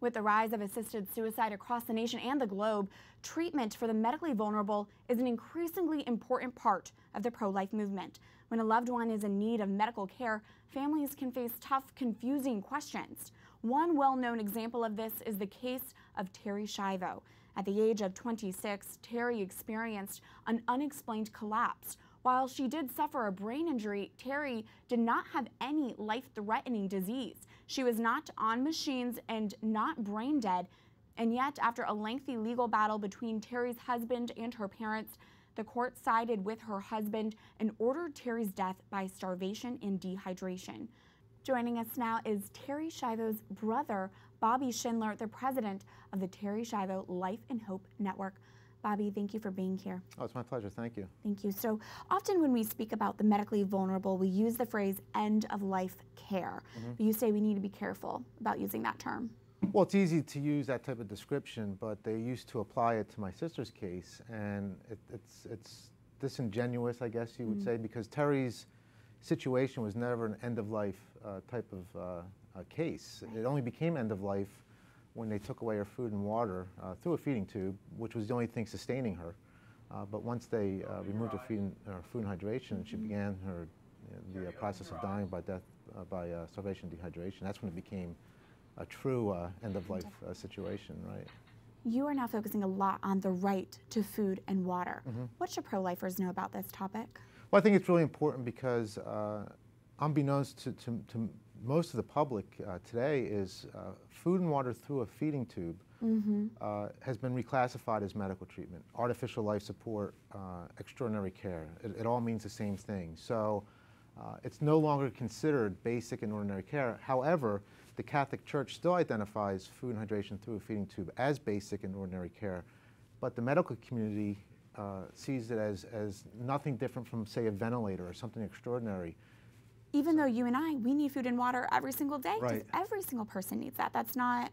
With the rise of assisted suicide across the nation and the globe, treatment for the medically vulnerable is an increasingly important part of the pro-life movement. When a loved one is in need of medical care, families can face tough, confusing questions. One well-known example of this is the case of Terri Schiavo. At the age of 26, Terri experienced an unexplained collapse. While she did suffer a brain injury, Terri did not have any life-threatening disease. She was not on machines and not brain dead. And yet, after a lengthy legal battle between Terri's husband and her parents, the court sided with her husband and ordered Terri's death by starvation and dehydration. Joining us now is Terri Schiavo's brother, Bobby Schindler, the president of the Terri Schiavo Life and Hope Network. Bobby, thank you for being here. Oh, it's my pleasure. Thank you. Thank you. So often when we speak about the medically vulnerable, we use the phrase end-of-life care. But you say we need to be careful about using that term. Well, it's easy to use that type of description, but they used to apply it to my sister's case, and it's disingenuous, I guess you would say, because Terri's situation was never an end-of-life type of case. It only became end-of-life when they took away her food and water through a feeding tube, which was the only thing sustaining her. But once they removed her food and hydration, she began the process of dying by death by starvation and dehydration. That's when it became a true end-of-life situation, right? You are now focusing a lot on the right to food and water. What should pro-lifers know about this topic? Well, I think it's really important because unbeknownst to most of the public today is food and water through a feeding tube has been reclassified as medical treatment, artificial life support, extraordinary care. It all means the same thing. So it's no longer considered basic and ordinary care. However, the Catholic Church still identifies food and hydration through a feeding tube as basic and ordinary care, but the medical community sees it as nothing different from, say, a ventilator or something extraordinary. Even though you and I, we need food and water every single day, right. because every single person needs that. That's not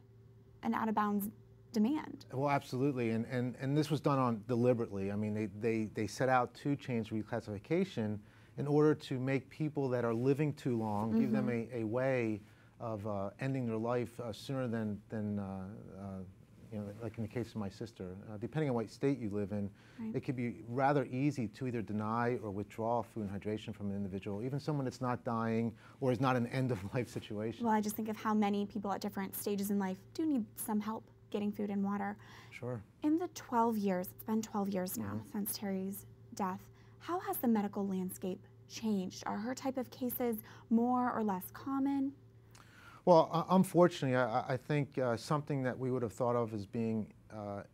an out-of-bounds demand. Well, absolutely, and this was done on deliberately. I mean, they set out to change reclassification in order to make people that are living too long, give them a way of ending their life sooner than you know, like in the case of my sister. Depending on what state you live in, it could be rather easy to either deny or withdraw food and hydration from an individual, even someone that's not dying or is not an end-of-life situation. Well, I just think of how many people at different stages in life do need some help getting food and water. Sure. In the 12 years, it's been 12 years now since Terri's death, how has the medical landscape changed? Are her type of cases more or less common? Well, unfortunately, I think something that we would have thought of as being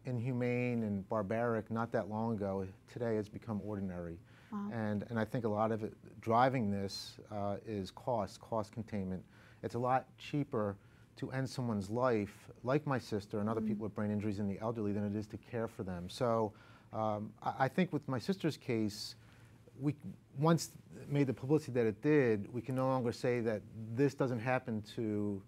inhumane and barbaric not that long ago, today has become ordinary. Wow. And I think a lot of it driving this is cost containment. It's a lot cheaper to end someone's life, like my sister and other people with brain injuries and the elderly, than it is to care for them. So I think with my sister's case, we once made the publicity that it did, we can no longer say that this doesn't happen to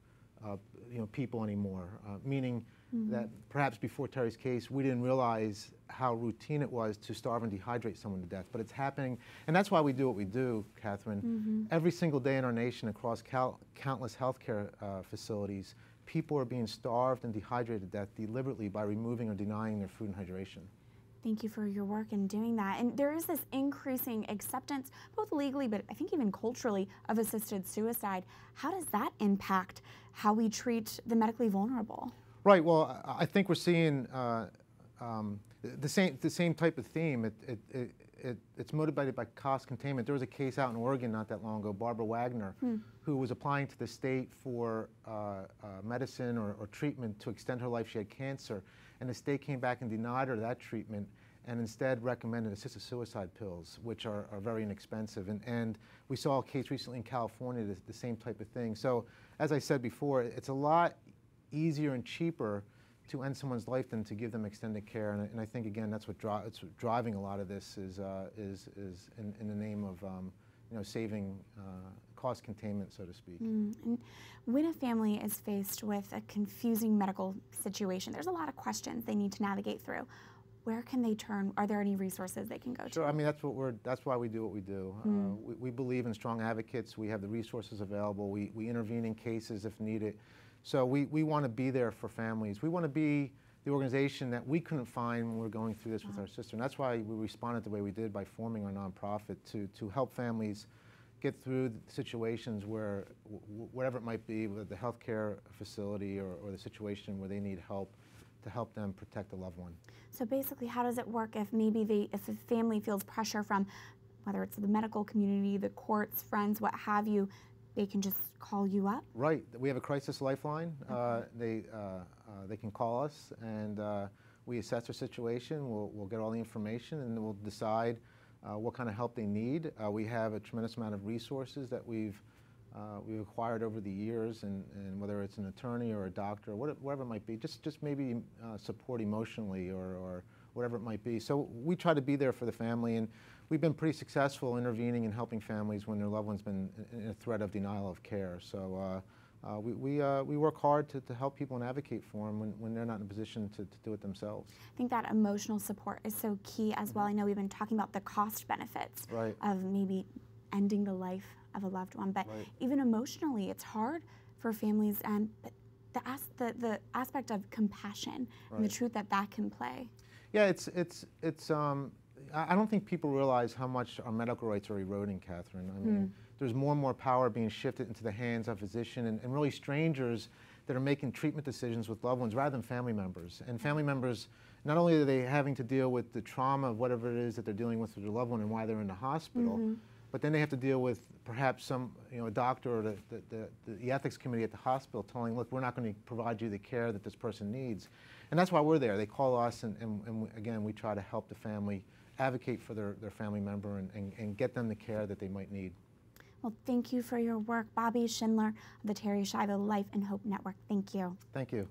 you know, people anymore. Meaning that perhaps before Terri's case, we didn't realize how routine it was to starve and dehydrate someone to death. But it's happening, and that's why we do what we do, Catherine. Every single day in our nation, across countless healthcare facilities, people are being starved and dehydrated to death deliberately by removing or denying their food and hydration. Thank you for your work in doing that. And there is this increasing acceptance, both legally, but I think even culturally, of assisted suicide. How does that impact how we treat the medically vulnerable? Right, well, I think we're seeing the same type of theme. It's motivated by cost containment. There was a case out in Oregon not that long ago, Barbara Wagner, who was applying to the state for medicine or treatment to extend her life. She had cancer, and the state came back and denied her that treatment and instead recommended assisted suicide pills, which are very inexpensive. And we saw a case recently in California, the same type of thing. So as I said before, it's a lot easier and cheaper to end someone's life than to give them extended care. And I think, again, that's what it's driving a lot of this is in the name of you know, saving cost containment, so to speak. And when a family is faced with a confusing medical situation, there's a lot of questions they need to navigate through. Where can they turn? Are there any resources they can go to? Sure. I mean, that's why we do what we do. We believe in strong advocates. We have the resources available. We intervene in cases if needed. So we want to be there for families. We want to be the organization that we couldn't find when we were going through this with our sister. And that's why we responded the way we did by forming our nonprofit to help families get through situations where, whatever it might be, with the healthcare facility or the situation where they need help, to help them protect a loved one. So basically, how does it work if maybe if a family feels pressure from, whether it's the medical community, the courts, friends, what have you, they can just call you up? Right. We have a crisis lifeline. Okay. They can call us, and we assess their situation. We'll get all the information, and then we'll decide what kind of help they need. We have a tremendous amount of resources that we've acquired over the years, and whether it's an attorney or a doctor, or whatever it might be, just maybe support emotionally or whatever it might be. So we try to be there for the family, and we've been pretty successful intervening and helping families when their loved one's been in a threat of denial of care. So we work hard to help people and advocate for them when they're not in a position to do it themselves. I think that emotional support is so key as well. I know we've been talking about the cost benefits of maybe ending the life of a loved one, but even emotionally, it's hard for families, and the aspect of compassion and the truth that can play. Yeah, I don't think people realize how much our medical rights are eroding, Catherine. I mean, there's more and more power being shifted into the hands of physicians and really strangers that are making treatment decisions with loved ones rather than family members. And family members, not only are they having to deal with the trauma of whatever it is that they're dealing with their loved one and why they're in the hospital, but then they have to deal with perhaps a doctor or the ethics committee at the hospital telling, look, we're not going to provide you the care that this person needs. And that's why we're there. They call us, and again, we try to help the family advocate for their family member and get them the care that they might need. Well, thank you for your work, Bobby Schindler of the Terri Schiavo Life and Hope Network. Thank you. Thank you.